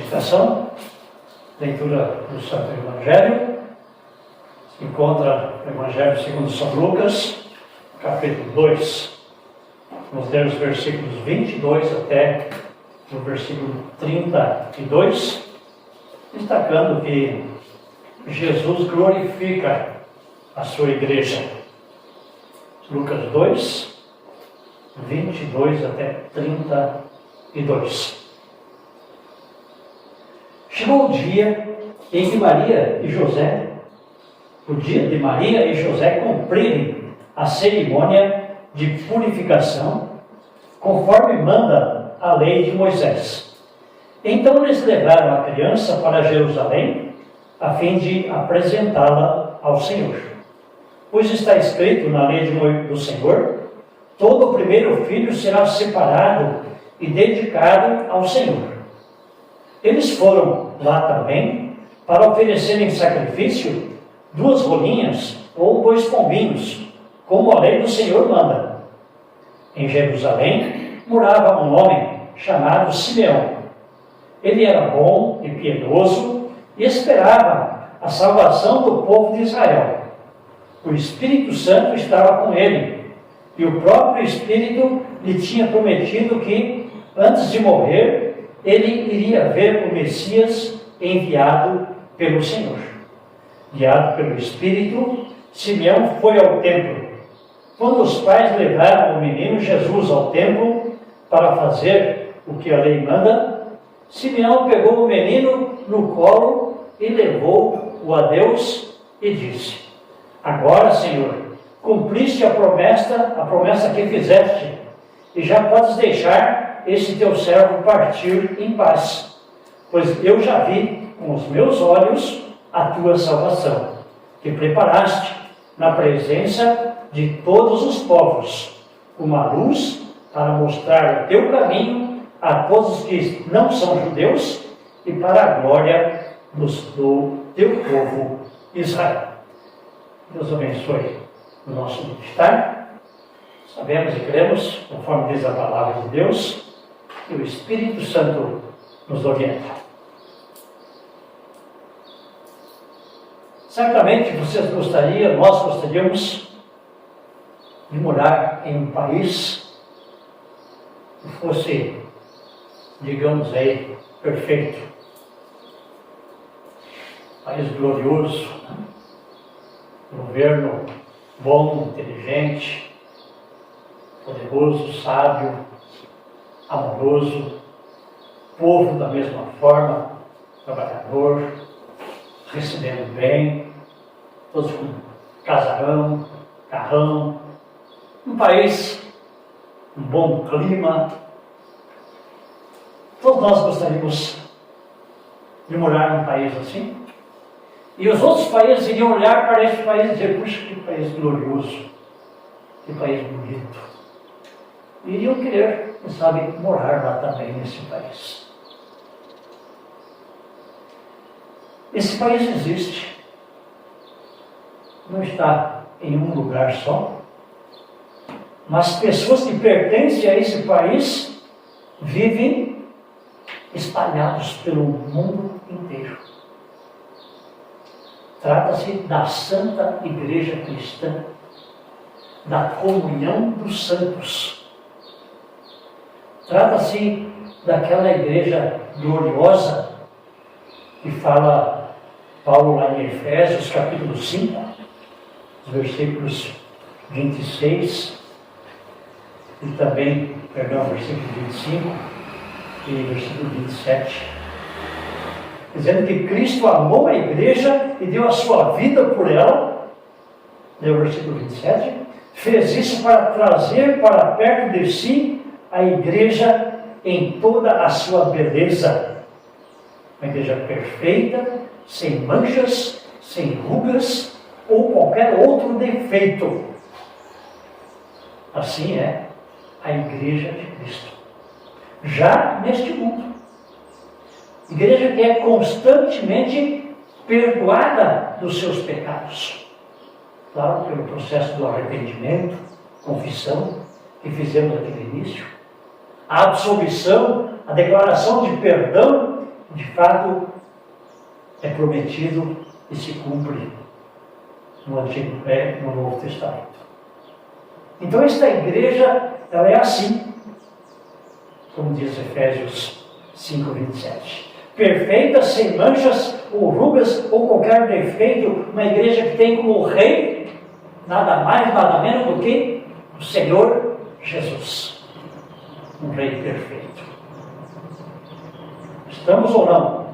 meditação, leitura do Santo Evangelho, se encontra no Evangelho segundo São Lucas, capítulo 2. Vamos ler os versículos 22 até o versículo 32, destacando que Jesus glorifica a sua igreja. Lucas 2, 22 até 32. Chegou o dia em que Maria e José, o dia de Maria e José cumprirem a cerimônia de purificação, conforme manda a lei de Moisés. Então eles levaram a criança para Jerusalém, a fim de apresentá-la ao Senhor. Pois está escrito na lei do Senhor: todo o primeiro filho será separado e dedicado ao Senhor. Eles foram lá também para oferecerem sacrifício 2 rolinhas ou 2 pombinhos, como a lei do Senhor manda. Em Jerusalém morava um homem chamado Simeão. Ele era bom e piedoso e esperava a salvação do povo de Israel. O Espírito Santo estava com ele, e o próprio Espírito lhe tinha prometido que, antes de morrer, ele iria ver o Messias enviado pelo Senhor. Guiado pelo Espírito, Simeão foi ao templo. Quando os pais levaram o menino Jesus ao templo para fazer o que a lei manda, Simeão pegou o menino no colo e levou-o a Deus e disse: agora, Senhor, cumpriste a promessa que fizeste, e já podes deixar esse teu servo partir em paz, pois eu já vi com os meus olhos a tua salvação, que preparaste na presença de todos os povos, uma luz para mostrar o teu caminho a todos os que não são judeus e para a glória do teu povo Israel. Deus abençoe o nosso meditar. Sabemos e cremos, conforme diz a palavra de Deus, que o Espírito Santo nos orienta. Certamente nós gostaríamos de morar em um país que fosse, digamos aí, perfeito. País glorioso, governo bom, inteligente, poderoso, sábio, amoroso, povo da mesma forma, trabalhador, recebendo bem, todos com casarão, carrão, um país, um bom clima. Todos nós gostaríamos de morar num país assim. E os outros países iriam olhar para esse país e dizer: puxa, que país glorioso, que país bonito. E iriam querer, quem sabe, morar lá também nesse país. Esse país existe, não está em um lugar só, mas pessoas que pertencem a esse país vivem espalhados pelo mundo inteiro. Trata-se da Santa Igreja Cristã, da comunhão dos santos. Trata-se daquela igreja gloriosa que fala Paulo lá em Efésios, capítulo 5, versículos 26 e também, versículo 25 e versículo 27. Dizendo que Cristo amou a igreja e deu a sua vida por ela, no versículo 27, fez isso para trazer para perto de si a igreja em toda a sua beleza. Uma igreja perfeita, sem manchas, sem rugas ou qualquer outro defeito. Assim é a igreja de Cristo, já neste mundo. Igreja que é constantemente perdoada dos seus pecados. Claro, pelo processo do arrependimento, confissão, que fizemos aqui no início. A absolvição, a declaração de perdão de fato, é prometido e se cumpre no Novo Testamento. Então, esta igreja, ela é assim, como diz Efésios 5:27. Perfeita, sem manchas ou rugas ou qualquer defeito, uma igreja que tem como rei nada mais, nada menos do que o Senhor Jesus, um rei perfeito. Estamos ou não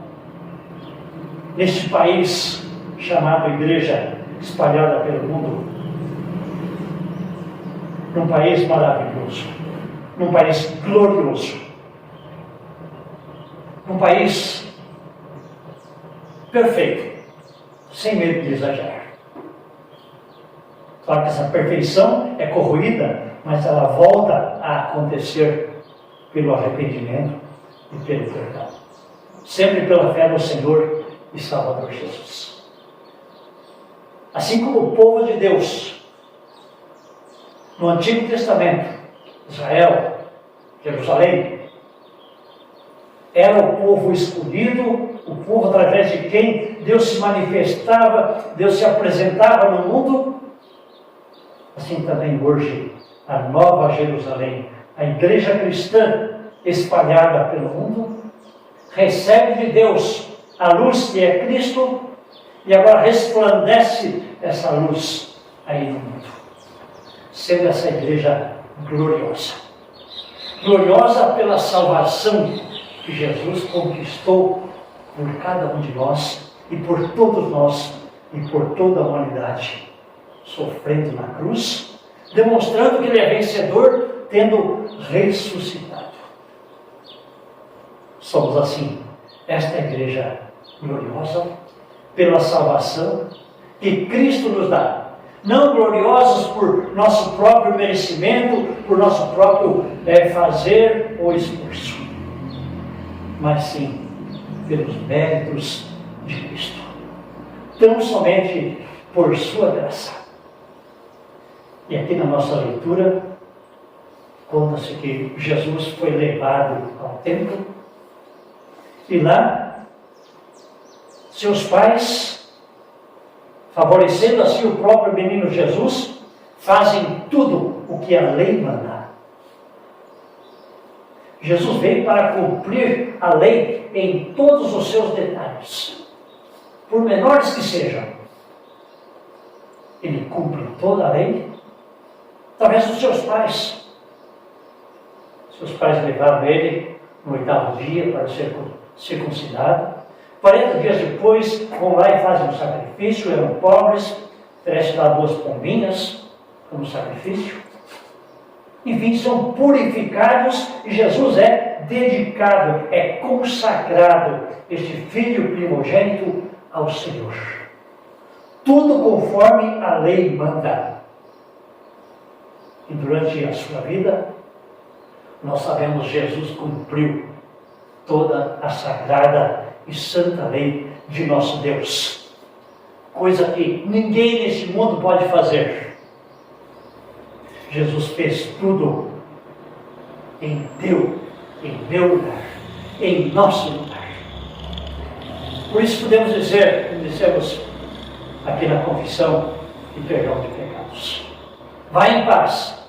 neste país chamado igreja espalhada pelo mundo, num país maravilhoso, num país glorioso, num país perfeito, sem medo de exagerar. Claro que essa perfeição é corroída, mas ela volta a acontecer pelo arrependimento e pelo perdão. Sempre pela fé no Senhor e Salvador Jesus. Assim como o povo de Deus, no Antigo Testamento, Israel, Jerusalém, era o povo escolhido, o povo através de quem Deus se manifestava, Deus se apresentava no mundo. Assim também hoje, a Nova Jerusalém, a igreja cristã espalhada pelo mundo, recebe de Deus a luz que é Cristo e agora resplandece essa luz aí no mundo, sendo essa igreja gloriosa. Gloriosa pela salvação que Jesus conquistou por cada um de nós e por todos nós e por toda a humanidade, sofrendo na cruz, demonstrando que ele é vencedor, tendo ressuscitado. Somos assim, esta igreja gloriosa, pela salvação que Cristo nos dá. Não gloriosos por nosso próprio merecimento, por nosso próprio fazer ou esforço, mas sim pelos méritos de Cristo. Tão somente por sua graça. E aqui na nossa leitura, conta-se que Jesus foi levado ao templo e lá seus pais, favorecendo assim o próprio menino Jesus, fazem tudo o que a lei manda. Jesus veio para cumprir a lei em todos os seus detalhes, por menores que sejam. Ele cumpre toda a lei através dos seus pais. Seus pais levaram ele no 8º dia para ser circuncidado. 40 dias depois, vão lá e fazem um sacrifício. Eram pobres, oferecem lá 2 pombinhas como sacrifício. Enfim, são purificados e Jesus é dedicado, é consagrado, este filho primogênito ao Senhor. Tudo conforme a lei manda. E durante a sua vida, nós sabemos que Jesus cumpriu toda a sagrada e santa lei de nosso Deus. Coisa que ninguém neste mundo pode fazer. Jesus fez tudo em meu lugar, em nosso lugar. Por isso podemos dizer, como dissemos aqui na confissão e perdão de pecados: vai em paz.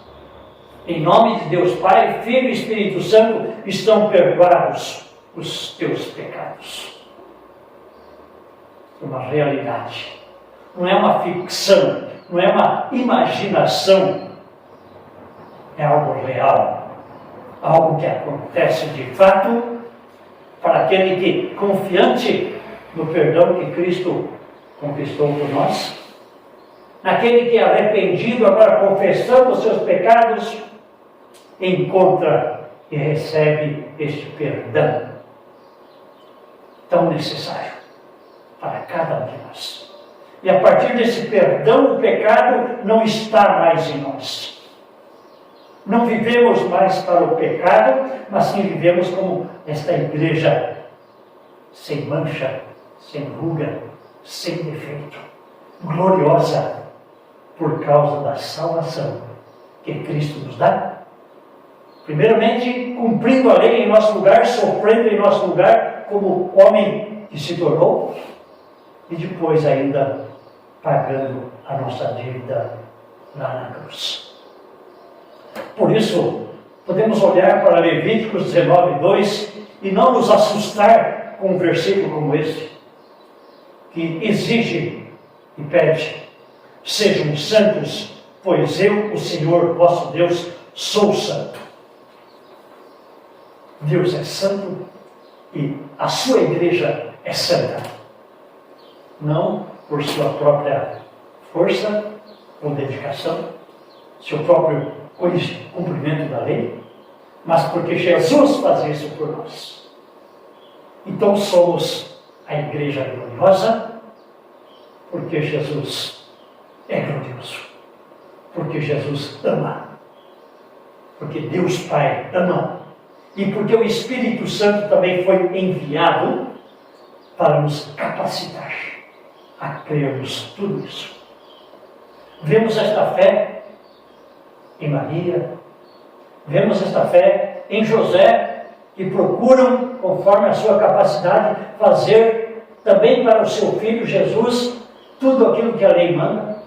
Em nome de Deus Pai, Filho e Espírito Santo, estão perdoados os teus pecados. É uma realidade. Não é uma ficção, não é uma imaginação. É algo real. Algo que acontece de fato para aquele que, confiante no perdão que Cristo conquistou por nós, naquele que é arrependido, agora confessando os seus pecados, encontra e recebe este perdão tão necessário para cada um de nós. E a partir desse perdão, o pecado não está mais em nós. Não vivemos mais para o pecado, mas sim vivemos como esta igreja, sem mancha, sem ruga, sem defeito, gloriosa, por causa da salvação que Cristo nos dá Primeiramente, cumprindo a lei em nosso lugar, sofrendo em nosso lugar, como homem que se tornou, e depois ainda pagando a nossa dívida lá na cruz. Por isso, podemos olhar para Levíticos 19:2 e não nos assustar com um versículo como este, que exige e pede: sejam santos, pois eu, o Senhor vosso Deus, sou santo. Deus é santo e a sua igreja é santa. Não por sua própria força ou dedicação, seu próprio cumprimento da lei, mas porque Jesus faz isso por nós. Então somos a igreja gloriosa, porque Jesus é glorioso, porque Jesus ama, porque Deus Pai ama, e porque o Espírito Santo também foi enviado para nos capacitar a crermos tudo isso. Vemos esta fé em Maria, vemos esta fé em José, que procuram, conforme a sua capacidade, fazer também para o seu filho Jesus tudo aquilo que a lei manda.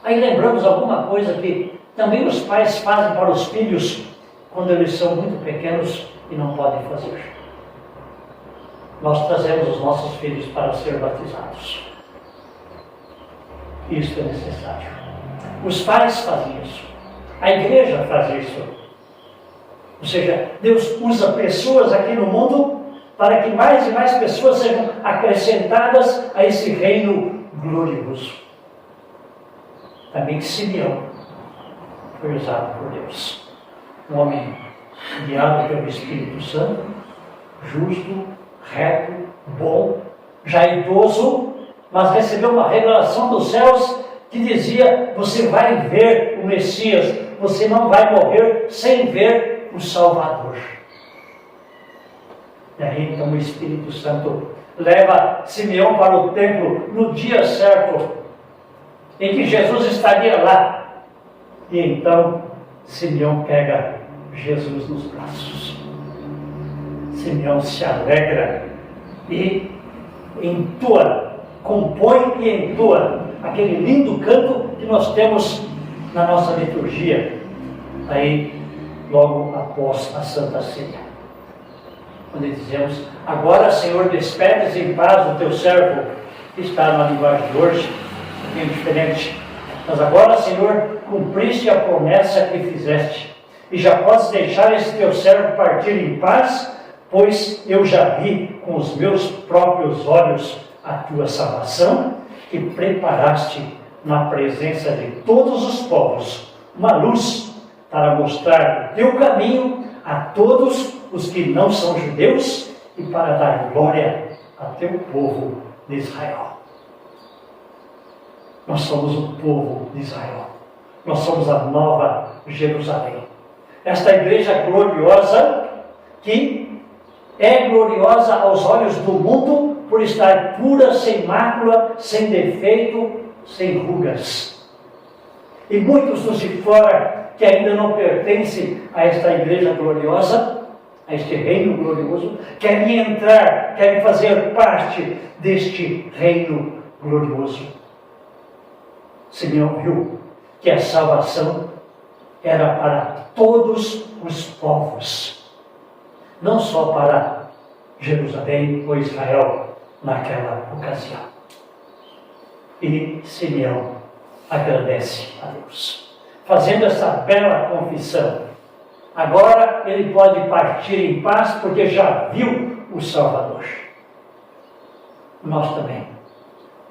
Aí lembramos alguma coisa que também os pais fazem para os filhos quando eles são muito pequenos e não podem fazer. Nós trazemos os nossos filhos para ser batizados. Isso é necessário. Os pais fazem isso. A igreja faz isso. Ou seja, Deus usa pessoas aqui no mundo para que mais e mais pessoas sejam acrescentadas a esse reino glorioso. Também Simeão foi usado por Deus. Um homem guiado pelo Espírito Santo, justo, reto, bom, já idoso, mas recebeu uma revelação dos céus que dizia: você vai ver o Messias, você não vai morrer sem ver o Salvador. E aí então o Espírito Santo leva Simeão para o templo no dia certo, em que Jesus estaria lá. E então Simeão pega Jesus nos braços. Simeão se alegra e entoa, compõe e entoa aquele lindo canto que nós temos na nossa liturgia, aí logo após a Santa Ceia. Quando dizemos: agora, Senhor, despedes em paz o teu servo, que está na linguagem de hoje, um pouquinho diferente. Mas agora, Senhor, cumpriste a promessa que fizeste, e já podes deixar esse teu servo partir em paz, pois eu já vi com os meus próprios olhos a tua salvação, que preparaste na presença de todos os povos uma luz para mostrar o teu caminho a todos os que não são judeus e para dar glória a teu povo de Israel. Nós somos o povo de Israel. Nós somos a nova Jerusalém. Esta igreja gloriosa, que é gloriosa aos olhos do mundo por estar pura, sem mácula, sem defeito, sem rugas. E muitos dos de fora, que ainda não pertencem a esta igreja gloriosa, a este reino glorioso, querem entrar, querem fazer parte deste reino glorioso. Simeão viu que a salvação era para todos os povos, não só para Jerusalém ou Israel naquela ocasião. E Simeão agradece a Deus, fazendo essa bela confissão. Agora ele pode partir em paz porque já viu o Salvador. Nós também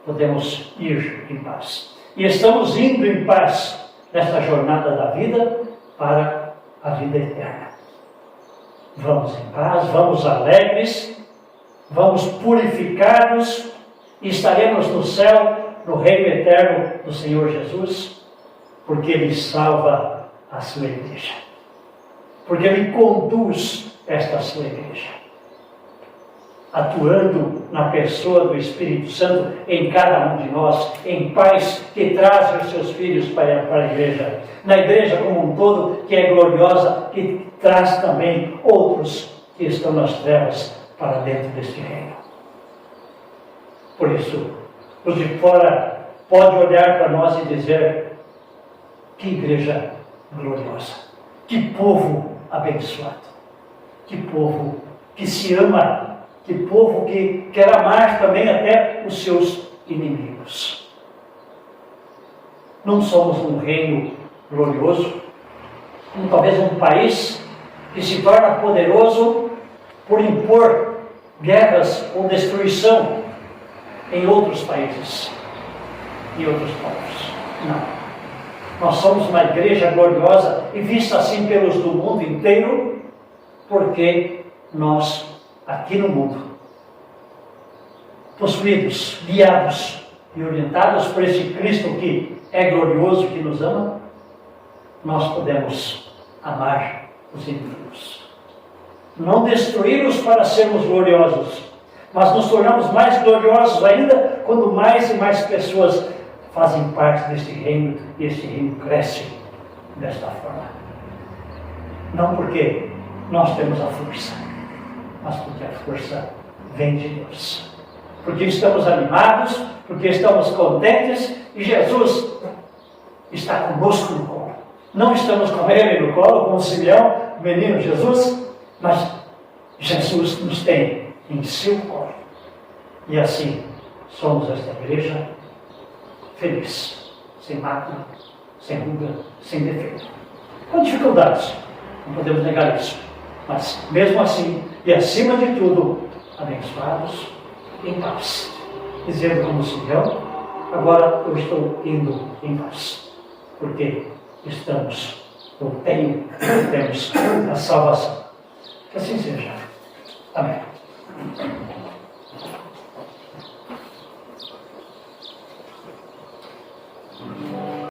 podemos ir em paz. E estamos indo em paz nesta jornada da vida para a vida eterna. Vamos em paz, vamos alegres, vamos purificados e estaremos no céu, no reino eterno do Senhor Jesus, porque Ele salva a sua igreja, porque Ele conduz esta sua igreja. atuando na pessoa do Espírito Santo em cada um de nós, em pais que trazem os seus filhos para a igreja, na igreja como um todo, que é gloriosa, que traz também outros que estão nas trevas para dentro deste reino. Por isso, os de fora podem olhar para nós e dizer: que igreja gloriosa, que povo abençoado, que povo que se ama, que povo que quer amar também até os seus inimigos. Não somos um reino glorioso, talvez um país que se torna poderoso por impor guerras ou destruição em outros países, em outros povos. Não. Nós somos uma igreja gloriosa e vista assim pelos do mundo inteiro, porque nós, aqui no mundo, possuídos, guiados e orientados por esse Cristo que é glorioso, que nos ama, nós podemos amar os inimigos. Não destruí-los para sermos gloriosos, mas nos tornamos mais gloriosos ainda quando mais e mais pessoas fazem parte deste reino e este reino cresce desta forma. Não porque nós temos a força, mas porque a força vem de Deus. Porque estamos animados, porque estamos contentes e Jesus está conosco no colo. Não estamos com ele no colo, como Simeão, o menino Jesus, mas Jesus nos tem em seu colo. E assim somos esta igreja feliz, sem mácula, sem ruga, sem defeito. Com dificuldades, não podemos negar isso. Mas mesmo assim, e acima de tudo, abençoados em paz. Dizendo como Simeão: agora eu estou indo em paz. Porque temos a salvação. Que assim seja.